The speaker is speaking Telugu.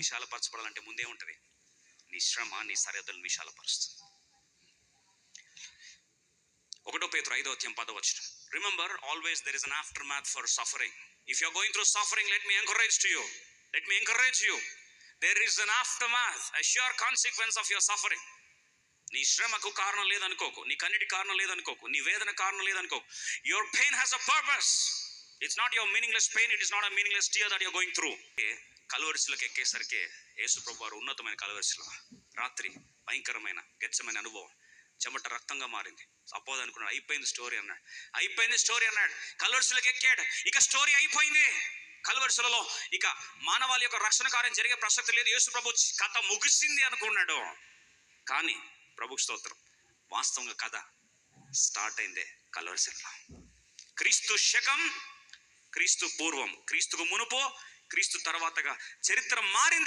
విశాలపరచబడాలంటే ముందే ఉంటుంది, నీ శ్రమ నీ సరిహద్దులను విశాలపరుస్తుంది. 1 Peter 5:10. Remember always there is an aftermath for suffering. If you are going through suffering, let me encourage you. There is an aftermath, a sure consequence of your suffering. నీ శ్రమకు కారణం లేదనుకోకు, నీ కన్నిటి కారణం లేదనుకోకు, నీ వేదన కారణం లేదనుకోకు. Your pain has a purpose. It's not your meaningless pain, it is not a meaningless tear that you are going through. కలువరిశిలోకి ఎక్కేసరికి యేసు ప్రభువు వారు ఉన్నతమైన కలువరిశిలో రాత్రి భయంకరమైన గెత్సెమనే అనుభవం, చెమట రక్తంగా మారింది. అపోజ్ అనుకున్నాడు, అయిపోయింది స్టోరీ అన్నాడు. కలువరిశిలోకి ఎక్కాడు, ఇక స్టోరీ అయిపోయింది. కలువరిశిలలో ఇక మానవాళి యొక్క రక్షణ కార్యం జరిగే ప్రసక్తి లేదు, యేసు ప్రభు కథ ముగిసింది అనుకున్నాడు. కానీ ప్రభు స్తోత్రం, వాస్తవంగా కథ స్టార్ట్ అయిందే కలువరిశిలలో. క్రీస్తు శకం, క్రీస్తు పూర్వం, క్రీస్తుకు మునుపో, క్రీస్తు తర్వాతగా చరిత్ర మారింది.